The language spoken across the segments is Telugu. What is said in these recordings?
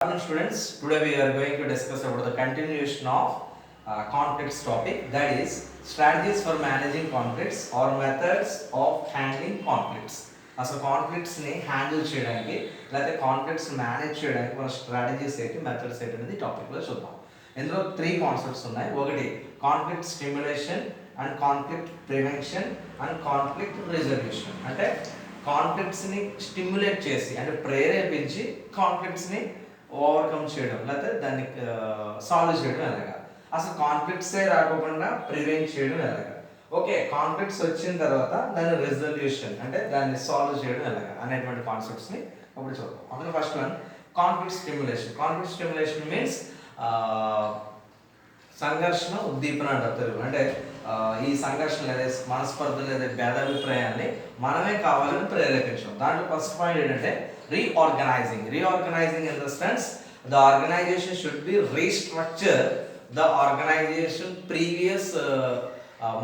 Hello students, today we are going to discuss about the continuation of conflicts topic, that is strategies for managing conflicts or methods of handling conflicts. అసలు కాన్ఫ్లిక్ట్స్ని హ్యాండిల్ చేయడానికి లేకపోతే కాన్ఫ్లిక్ట్స్ మేనేజ్ చేయడానికి మన స్ట్రాటజీస్ ఏంటి, మెథడ్స్ ఏంటి అనేది టాపిక్లో చూద్దాం. ఇందులో 3 కాన్సెప్ట్స్ ఉన్నాయి. ఒకటి conflict stimulation and conflict prevention and conflict resolution. అంటే కాన్ఫ్లిక్ట్స్ని స్టిమ్యులేట్ చేసి అంటే ప్రేరేపించి కాన్ఫ్లిక్ట్స్ని ఓవర్కమ్ చేయడం లేకపోతే దాన్ని సాల్వ్ చేయడం ఎలాగా, అసలు కాన్ఫ్లిక్ట్సే రాకుండా ప్రివెంట్ చేయడం ఎలాగా, ఓకే కాన్ఫ్లిక్ట్స్ వచ్చిన తర్వాత దాని రెజల్యూషన్ అంటే దాన్ని సాల్వ్ చేయడం ఎలాగా అనేటువంటి కాన్సెప్ట్స్ని ఇప్పుడు చూద్దాం. అందులో first one conflict stimulation. Conflict stimulation means సంఘర్షణ ఉద్దీపన అంటారు తెలుగు. అంటే ఈ సంఘర్షణ లేదా మనస్పర్ధ లేదా భేదాభిప్రాయాన్ని మనమే కావాలని ప్రేరేపించడం. దాంట్లో ఫస్ట్ పాయింట్ ఏంటంటే reorganizing in the sense the organization should be restructure the organization previous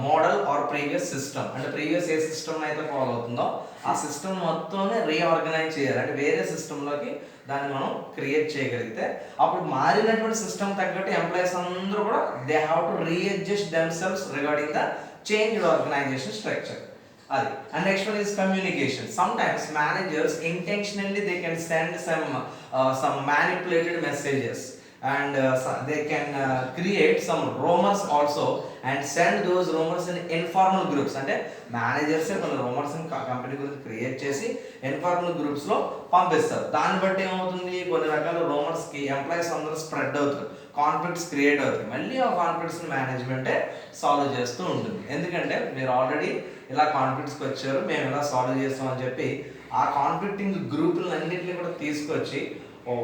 model or previous system. అంటే ప్రీవియస్ ఏ సిస్టమ్ అయితే ఫాలో అవుతుందో ఆ సిస్టమ్ మొత్తాన్ని రీఆర్గనైజ్ చేయాలి. అంటే వేరే సిస్టంలోకి దాన్ని మనం క్రియేట్ చేయగలిగితే అప్పుడు మారినటువంటి సిస్టమ్ తగ్గట్టు ఎంప్లాయీస్ అందరూ కూడా they have to readjust themselves regarding the changed organisation structure. అది. And next one is communication. Sometimes managers intentionally they can send some manipulated messages and they can create some rumors also and send those rumors in informal groups. అంటే మేనేజర్స్ కొన్ని రూమర్స్ కంపెనీ గురించి క్రియేట్ చేసి ఇన్ఫార్మల్ గ్రూప్స్ లో పంపిస్తారు. దాన్ని బట్టి ఏమవుతుంది, కొన్ని రకాల రూమర్స్ కి ఎంప్లాయీస్ అందరూ స్ప్రెడ్ అవుతారు, కాన్ఫ్లిక్ట్స్ క్రియేట్ అవుతాయి. మళ్ళీ ఆ కాన్ఫ్లిక్ట్స్ మేనేజ్మెంటే సాల్వ్ చేస్తూ ఉంటుంది. ఎందుకంటే మీరు ఆల్రెడీ ఇలా కాన్ఫ్లిక్ట్స్కి వచ్చారు, మేము ఇలా సాల్వ్ చేస్తాం అని చెప్పి ఆ కాన్ఫ్లిక్టింగ్ గ్రూపులన్నింటినీ కూడా తీసుకొచ్చి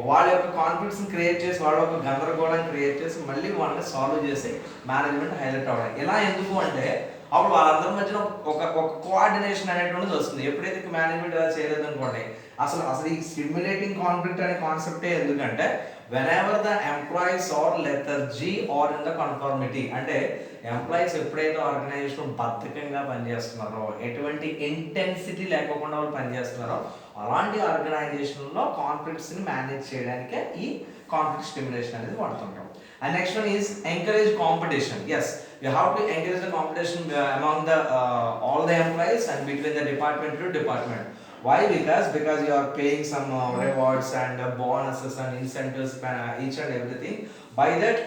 వాళ్ళ యొక్క కాన్ఫ్లిక్ట్స్ని క్రియేట్ చేసి వాళ్ళ యొక్క గందరగోళాన్ని క్రియేట్ చేసి మళ్ళీ వాళ్ళని సాల్వ్ చేసి మేనేజ్మెంట్ హైలైట్ అవ్వడం. ఇలా ఎందుకు అంటే అప్పుడు వాళ్ళందరి మధ్యన ఒక కోఆర్డినేషన్ అనేటువంటిది వస్తుంది. ఎప్పుడైతే మేనేజ్మెంట్ ఇలా చేయలేదు అనుకోండి, అసలు ఈ స్టిమ్యులేటింగ్ కాన్ఫ్లిక్ట్ అనే కాన్సెప్టే ఎందుకంటే whenever the employees are lethargy or in the conformity, అంటే ఎంప్లాయీస్ ఎప్పుడైతే ఆర్గనైజేషన్ బద్ధకంగా పనిచేస్తున్నారో, ఎటువంటి ఇంటెన్సిటీ లేకుండా వాళ్ళు పనిచేస్తున్నారో అలాంటి ఆర్గనైజేషన్లో కాన్ఫ్లిక్ట్స్ని మేనేజ్ చేయడానికే ఈ కాన్ఫ్లిక్ట్ స్టిమ్యులేషన్ అనేది వాడుతుంటాం. And next one is encourage competition. Yes, you have to encourage the competition among the all the employees and between the department to department. Why? Because you are paying some rewards and bonuses and incentives each and everything. By that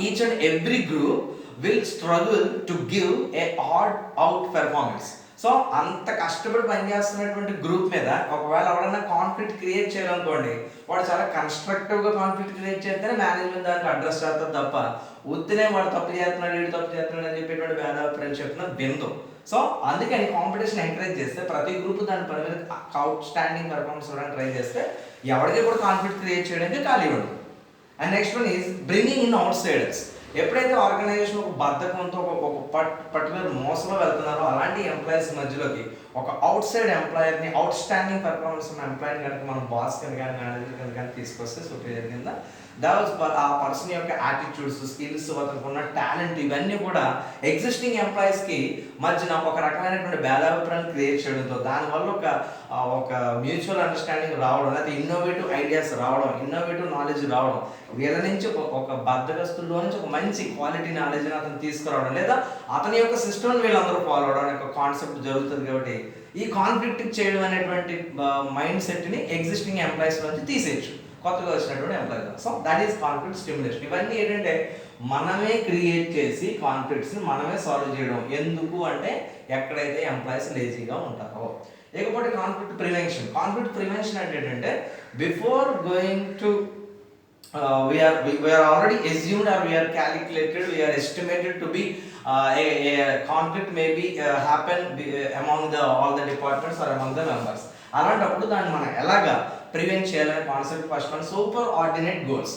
each and every group will struggle to give a odd out performance. So అంత కష్టపడి పనిచేస్తున్నటువంటి గ్రూప్ మీద ఒకవేళ ఎవరైనా కాన్ఫ్లిక్ట్ క్రియేట్ చేయాలనుకోండి, వాడు చాలా కన్స్ట్రక్టివ్గా కాన్ఫ్లిక్ట్ క్రియేట్ చేస్తేనే మేనేజ్మెంట్ దానికి అడ్రస్ చేస్తారు తప్ప ఉత్తినే వాడు తప్పు చేస్తున్నాడు వీడు తప్పు చేస్తున్నాడు అని చెప్పేటువంటి భేదాభిప్రాయం చెప్పిన బిందు. సో అందుకని కాంపిటీషన్ ఎంకరేజ్ చేస్తే ప్రతి గ్రూప్ దాని పని మీద అవుట్ స్టాండింగ్ పర్ఫార్మెన్స్ ఇవ్వడానికి ట్రై చేస్తే ఎవరికి కూడా కాన్ఫ్లిక్ట్ క్రియేట్ చేయడానికి ఖాళీ ఉండదు. And next one is bringing in outsiders. ఎప్పుడైతే ఆర్గనైజేషన్ ఒక బద్ధకంతో ఒక పర్టికులర్ మోసంలో వెళ్తున్నారో అలాంటి ఎంప్లాయీస్ మధ్యలోకి ఒక అవుట్ సైడ్ ఎంప్లాయర్ని, అవుట్ స్టాండింగ్ పర్ఫార్మెన్స్ ఉన్న ఎంప్లాయర్ని కనుక మనం బాస్ కింద కానీ మేనేజర్ కింద కానీ తీసుకొస్తే సుపీరియర్ కింద ఆ పర్సన్ యొక్క యాటిట్యూడ్స్, స్కిల్స్, అతనికి ఉన్న టాలెంట్ ఇవన్నీ కూడా ఎగ్జిస్టింగ్ ఎంప్లాయీస్కి మధ్యన ఒక రకమైనటువంటి భేదాభిప్రాయం క్రియేట్ చేయడంతో దానివల్ల ఒక మ్యూచువల్ అండర్స్టాండింగ్ రావడం, లేకపోతే ఇన్నోవేటివ్ ఐడియాస్ రావడం, ఇన్నోవేటివ్ నాలెడ్జ్ రావడం, వీళ్ళ నుంచి ఒక బద్దగస్తుల్లో నుంచి ఒక మంచి క్వాలిటీ నాలెడ్జ్ని అతను తీసుకురావడం, లేదా అతని యొక్క సిస్టమ్ని వీళ్ళందరూ ఫాలో అవడం యొక్క కాన్సెప్ట్ జరుగుతుంది. కాబట్టి ఈ కాన్ఫ్లిక్ట్ చేయడం అనేటువంటి మైండ్ సెట్ని ఎగ్జిస్టింగ్ ఎంప్లాయీస్ నుంచి తీసేయచ్చు కొత్తగా వచ్చినటువంటి employees. So that is conflict stimulation. ఇవన్నీ ఏంటంటే మనమే క్రియేట్ చేసి కాన్ఫ్లిక్ట్స్ని మనమే సాల్వ్ చేయడం. ఎందుకు అంటే ఎక్కడైతే ఎంప్లాయీస్ లేజీగా ఉంటారో. ఇకపోతే కాన్ఫ్లిక్ట్ ప్రివెన్షన్. కాన్ఫ్లిక్ట్ ప్రివెన్షన్ అంటే ఏంటంటే before going to we are already assumed or we are calculated, we are estimated to be a conflict may be happen among all the departments or among the members. అలాంటప్పుడు దాన్ని మనం ఎలాగా ప్రివెంట్ చేయాలనే కాన్సెప్ట్ ఫస్ట్ మనం సూపర్ ఆర్డినేట్ గోల్స్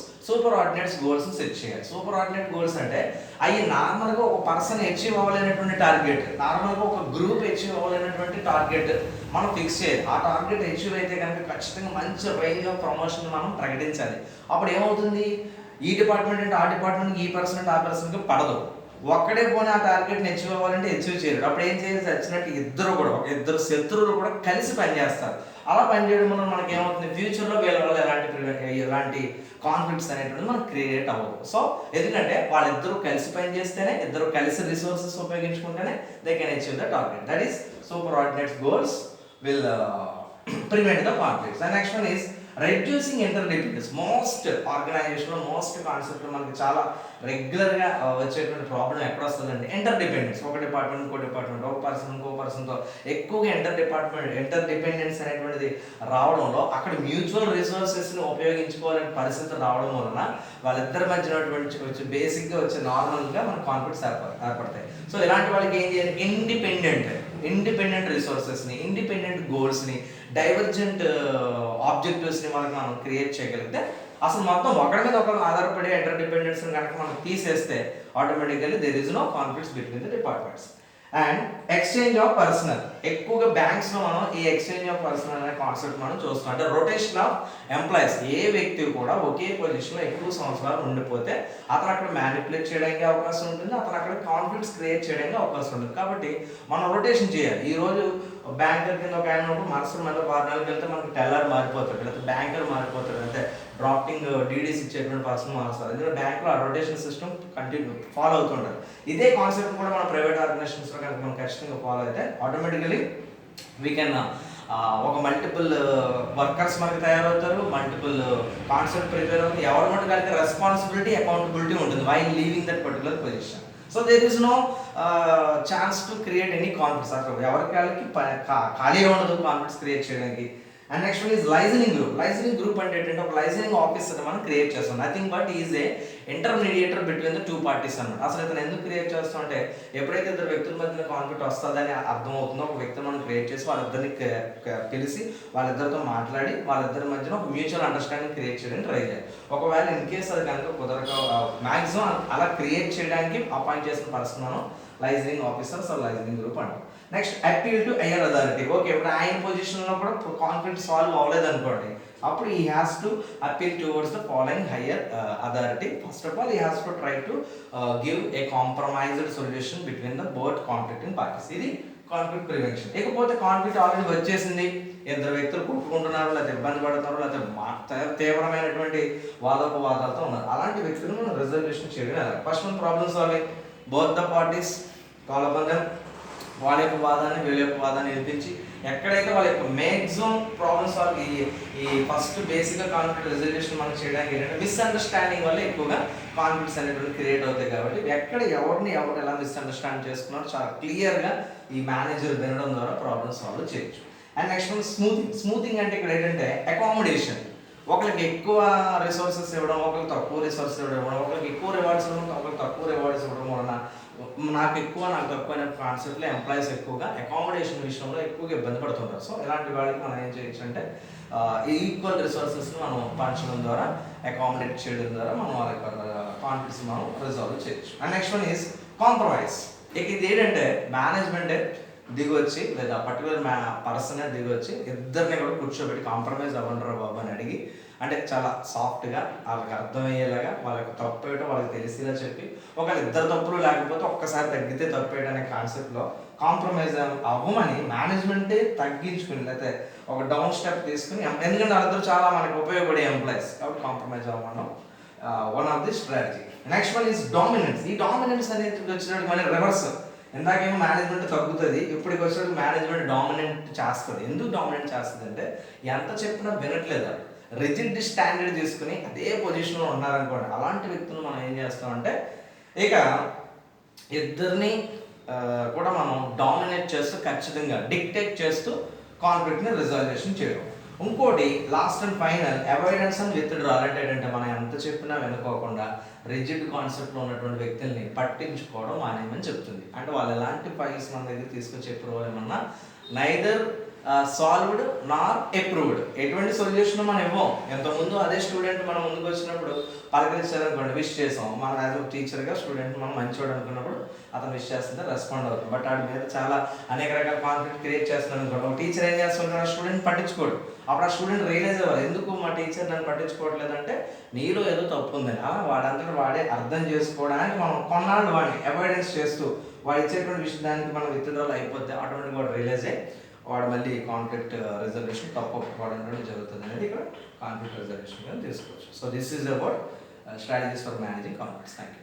సెట్ చేయాలి. సూపర్ ఆర్డినేట్ గోల్స్ అంటే అవి నార్మల్గా ఒక పర్సన్ అచీవ్ అవ్వలేనటువంటి టార్గెట్, నార్మల్గా ఒక గ్రూప్ అచీవ్ అవ్వలేనటువంటి టార్గెట్ మనం ఫిక్స్ చేయాలి. ఆ టార్గెట్ అచీవ్ అయితే కనుక ఖచ్చితంగా మంచి రేంజ్ ఆఫ్ ప్రమోషన్ మనం ప్రకటించాలి. అప్పుడు ఏమవుతుంది, ఈ డిపార్ట్మెంట్ అంటే ఆ డిపార్ట్మెంట్కి, ఈ పర్సన్ అంటే ఆ పర్సన్కి పడదు. ఒక్కడే పోనీ ఆ టార్గెట్ని అచీవ్ అవ్వాలంటే అచీవ్ చేయరు. అప్పుడు ఏం చేయాలి, వచ్చినట్టు ఇద్దరు శత్రువులు కూడా కలిసి పనిచేస్తారు. అలా పనిచేయడం వల్ల మనకి ఏమవుతుంది, ఫ్యూచర్లో వీళ్ళ వల్ల ఎలాంటి కాన్ఫ్లిక్ట్స్ అనేటువంటిది మనకు క్రియేట్ అవ్వదు. సో ఎందుకంటే వాళ్ళిద్దరూ కలిసి పనిచేస్తేనే, ఇద్దరు కలిసి రిసోర్సెస్ ఉపయోగించుకుంటేనే they can achieve the target. That is superordinates goals will prevent the conflicts. The next one is reducing interdependence. Most ఆర్గనైజేషన్లో మోస్ట్ కాన్సెప్ట్ మనకి చాలా రెగ్యులర్గా వచ్చేటువంటి ప్రాబ్లం ఎక్కడ వస్తుందంటే ఇంటర్డిపెండెన్స్. ఒక డిపార్ట్మెంట్ ఇంకో డిపార్ట్మెంట్, ఒక పర్సన్ ఇంకో పర్సన్తో ఎక్కువగా ఇంటర్డిపెండెన్స్ అనేటువంటిది రావడంలో అక్కడ మ్యూచువల్ రిసోర్సెస్ని ఉపయోగించుకోవాలనే పరిస్థితి రావడం వలన వాళ్ళిద్దరి మధ్యనటువంటి బేసిక్గా వచ్చే నార్మల్గా మన కాన్ఫ్లిక్ట్స్ ఏర్పడతాయి. సో ఇలాంటి వాళ్ళకి ఏం చేయాలి, ఇండిపెండెంట్ రిసోర్సెస్ని, ఇండిపెండెంట్ గోల్స్ని, డైవర్జెంట్ ఆబ్జెక్టివ్స్ని మనం క్రియేట్ చేయగలిగితే అసలు మొత్తం ఒకరి మీద ఒకరు ఆధారపడే ఇంటర్డిపెండెన్స్ కనుక మనం తీసేస్తే automatically there is no conflicts between the departments. And exchange of personnel. ఎక్కువగా బ్యాంక్స్లో మనం ఈ ఎక్స్చేంజ్ ఆఫ్ పర్సనల్ అనే కాన్సెప్ట్ మనం చూస్తాం. అంటే రొటేషన్ ఆఫ్ ఎంప్లాయీస్. ఏ వ్యక్తి కూడా ఒకే పొజిషన్లో ఎక్కువ సంవత్సరాలు ఉండిపోతే అతను అక్కడ మ్యానిపులేట్ చేయడానికి అవకాశం ఉంటుంది, అతను అక్కడ కాన్ఫ్లిక్ట్స్ క్రియేట్ చేయడానికి అవకాశం ఉంటుంది. కాబట్టి మనం రొటేషన్ చేయాలి. ఈరోజు బ్యాంకర్ కింద ఒక ఆయన మనసు మళ్ళీ 6 నెలలకు వెళ్తే మనకి టెల్లర్ మారిపోతాడు, లేకపోతే బ్యాంకర్ మారిపోతాడు, అంటే డ్రాఫ్టింగ్ డీడీస్ ఇచ్చేటువంటి పర్సన్ మారుస్తారు. ఎందుకంటే బ్యాంకులో ఆ రొటేషన్ సిస్టమ్ కంటిన్యూ ఫాలో అవుతుంటారు. ఇదే కాన్సెప్ట్ కూడా మన ప్రైవేట్ ఆర్గనైజేషన్స్లో కనుక మనం ఖచ్చితంగా ఫాలో అయితే ఆటోమేటికలీ వీ కెన్ ఒక మల్టిపుల్ వర్కర్స్ మనకి తయారవుతారు, మల్టిపుల్ కాన్సెప్ట్ ప్రిపేర్ అవుతుంది. ఎవరి మటుకు కలిగే రెస్పాన్సిబిలిటీ, అకౌంటబిలిటీ ఉంటుంది while leaving that particular position. So there is no chance to create any conflicts. అసలు ఎవరికి ఖాళీ ఉండదు కాన్ఫ్లిక్ట్స్ క్రియేట్ చేయడానికి. And next one is liaisoning group. Liaisoning group అంటే ఏంటంటే ఒక లైజనింగ్ ఆఫీసర్ మనం క్రియేట్ చేస్తాం. Nothing but is a intermediator between the 2 parties అన్నమాట. అసలు ఇతను ఎందుకు క్రియేట్ చేస్తాం అంటే ఎప్పుడైతే ఇద్దరు వ్యక్తుల మధ్య కాన్ఫ్లిక్ట్ వస్తుందని అర్థమవుతుందో ఒక వ్యక్తిని మనం క్రియేట్ చేసి వాళ్ళిద్దరిని పిలిచి వాళ్ళిద్దరితో మాట్లాడి వాళ్ళిద్దరి మధ్యన ఒక మ్యూచువల్ అండర్స్టాండింగ్ క్రియేట్ చేయడానికి ట్రై చేయాలి. ఒకవేళ ఇన్ కేస్ అది కనుక కుదరక మ్యాక్సిమం అలా క్రియేట్ చేయడానికి అపాయింట్ చేసిన పర్సన్ మనం లైజనింగ్ ఆఫీసర్స్ లైజనింగ్ గ్రూప్ అంటాం. Next appeal to higher authority. Okay, ఇప్పుడు ఆయన పొజిషన్లో కూడా కాన్ఫ్లిక్ట్ సాల్వ్ అవ్వలేదు అనుకోండి, అప్పుడు he has to appeal towards the following higher authority. First of all he has to try to give a compromised solution between the both conflicting parties. ఇది కాన్ఫ్లిక్ట్ ప్రివెన్షన్. ఇకపోతే కాన్ఫ్లిక్ట్ ఆల్రెడీ వచ్చేసింది, ఇద్దరు వ్యక్తులు కొట్టుకుంటున్నారు, లేకపోతే ఇబ్బంది పడుతున్నారు, లేకపోతే తీవ్రమైనటువంటి వాదోపవాదాలతో ఉన్నారు. అలాంటి వ్యక్తులను మనం రిజల్యూషన్ చేయడం ఎలా? First one problem solving. Both the parties కాలబంధం వాళ్ళ యొక్క వాదాన్ని వీళ్ళ యొక్క వాదాన్ని వినిపించి ఎక్కడైతే వాళ్ళ యొక్క మ్యాక్సిమం ప్రాబ్లమ్ సాల్వ్ ఈ ఫస్ట్ బేసిక్గా కాన్ఫ్లిక్ట్ రెజల్యూషన్ మనం చేయడానికి ఏంటంటే మిస్అండర్స్టాండింగ్ వల్ల ఎక్కువగా కాన్ఫ్లిక్ట్స్ అనేటువంటి క్రియేట్ అవుతాయి. కాబట్టి ఎక్కడ ఎవరు ఎలా మిస్అండర్స్టాండ్ చేసుకున్నారో చాలా క్లియర్గా ఈ మేనేజర్ వినడం ద్వారా ప్రాబ్లమ్ సాల్వ్ చేయొచ్చు. అండ్ నెక్స్ట్ వన్ స్మూతింగ్ అంటే ఇక్కడ ఏంటంటే అకామిడేషన్. ఒకరికి ఎక్కువ రిసోర్సెస్ ఇవ్వడం, ఒకరికి తక్కువ రిసోర్సెస్ ఇవ్వడం, ఒకరికి ఎక్కువ రివార్డ్స్ ఇవ్వడం, ఒకరికి తక్కువ రివార్డ్స్ ఇవ్వడం వలన నాకు ఎక్కువ నాకు తక్కువ అనే కాన్సెప్ట్లో ఎంప్లాయీస్ ఎక్కువగా అకామిడేషన్ విషయంలో ఎక్కువగా ఇబ్బంది పడుతుంటారు. సో ఇలాంటి వాళ్ళకి మనం ఏం చేయొచ్చు అంటే ఈక్వల్ రిసోర్సెస్ని మనం పంచడం ద్వారా, అకామిడేట్ చేయడం ద్వారా మనం వాళ్ళ కాన్ఫ్లిక్ట్స్ మనం రిజాల్వ్ చేయొచ్చు. And next one is compromise. ఇక ఇది ఏంటంటే మేనేజ్మెంటే దిగొచ్చి లేదా పర్టికులర్ పర్సనే దిగొచ్చి ఇద్దరిని కూడా కూర్చోబెట్టి కాంప్రమైజ్ అవ్వండి బాబు అని అడిగి, అంటే చాలా సాఫ్ట్గా వాళ్ళకి అర్థమయ్యేలాగా వాళ్ళకి తప్పేయటం వాళ్ళకి తెలిసేలా చెప్పి, ఒకవేళ ఇద్దరు తప్పులు లేకపోతే ఒక్కసారి తగ్గితే తప్పేయడం అనే కాన్సెప్ట్లో కాంప్రమైజ్ అవ్వమని మేనేజ్మెంటే తగ్గించుకుని లేకపోతే ఒక డౌన్ స్టెప్ తీసుకుని, ఎందుకంటే వాళ్ళిద్దరు చాలా మనకి ఉపయోగపడే ఎంప్లాయీస్ కాబట్టి కాంప్రమైజ్ అవ్వడం one of the strategy. Next one is dominance. ఈ డామినెన్స్ అనేది వచ్చినట్టు మన రివర్స్. ఇందాకేమో మేనేజ్మెంట్ తగ్గుతుంది, ఇప్పటికి వచ్చినట్టు మేనేజ్మెంట్ డామినెంట్ చేస్తుంది. ఎందుకు డామినెంట్ చేస్తుంది అంటే ఎంత చెప్పినా వినట్లేదు, రిజిడ్ స్టాండర్డ్ తీసుకుని అదే పొజిషన్లో ఉన్నారనుకోండి. అలాంటి వ్యక్తులు మనం ఏం చేస్తామంటే ఇక ఇద్దరిని కూడా మనం డామినేట్ చేస్తూ ఖచ్చితంగా డిక్టేట్ చేస్తూ కాన్ఫ్లిక్ట్ని రిజల్యూషన్ చేయడం. ఇంకోటి last and final avoidance and withdrawal. అంటే ఏంటంటే మనం ఎంత చెప్పినా వినుకోకుండా రిజిడ్ కాన్సెప్ట్లో ఉన్నటువంటి వ్యక్తుల్ని పట్టించుకోవడం మానేమని చెప్తుంది. అంటే వాళ్ళు ఎలాంటి ఫైల్స్ మన దగ్గర తీసుకొని చెప్పడం ఏమన్నా నైదర్ సాల్వ్డ్ నార్ అప్రూవ్డ్. ఎటువంటి సొల్యూషన్ మనం ఇవ్వం. ఎంతకుముందు అదే స్టూడెంట్ మనం ముందుకు వచ్చినప్పుడు పలకరించాలనుకోండి, విష్ చేసాం. మనం యాజ్ ఒక టీచర్గా స్టూడెంట్ మనం మంచివాడు అనుకున్నప్పుడు అతను విష్ చేస్తుంటే రెస్పాండ్ అవుతుంది. బట్ వాడి మీద చాలా అనేక రకాల కాన్ఫ్లిక్ట్ క్రియేట్ చేస్తున్నాడు అనుకోండి. ఒక టీచర్ ఏం చేస్తుంటాడు, ఆ స్టూడెంట్ పట్టించుకోడు. అప్పుడు ఆ స్టూడెంట్ రియలైజ్ అవ్వాలి, ఎందుకు మా టీచర్ నన్ను పట్టించుకోవట్లేదంటే నీలో ఏదో తప్పు ఉందని. అలా వాడంతటా వాడే అర్థం చేసుకోవడానికి మనం కొన్నాళ్ళు వాడిని అవాయిడెన్స్ చేస్తూ వాడు ఇచ్చేటువంటి విషయానికి మనం విత్డ్రాల్ అయిపోతే ఆటోమేటిక్గా వాడు రియలైజ్ అయ్యి వాడు మళ్ళీ కాన్ఫ్లిక్ట్ రిజల్యూషన్ తప్పకపోవడం జరుగుతుంది అనేది ఇక్కడ కాన్ఫ్లిక్ట్ రిజల్యూషన్ తీసుకోవచ్చు. So this is about strategies for managing conflicts. Thank you.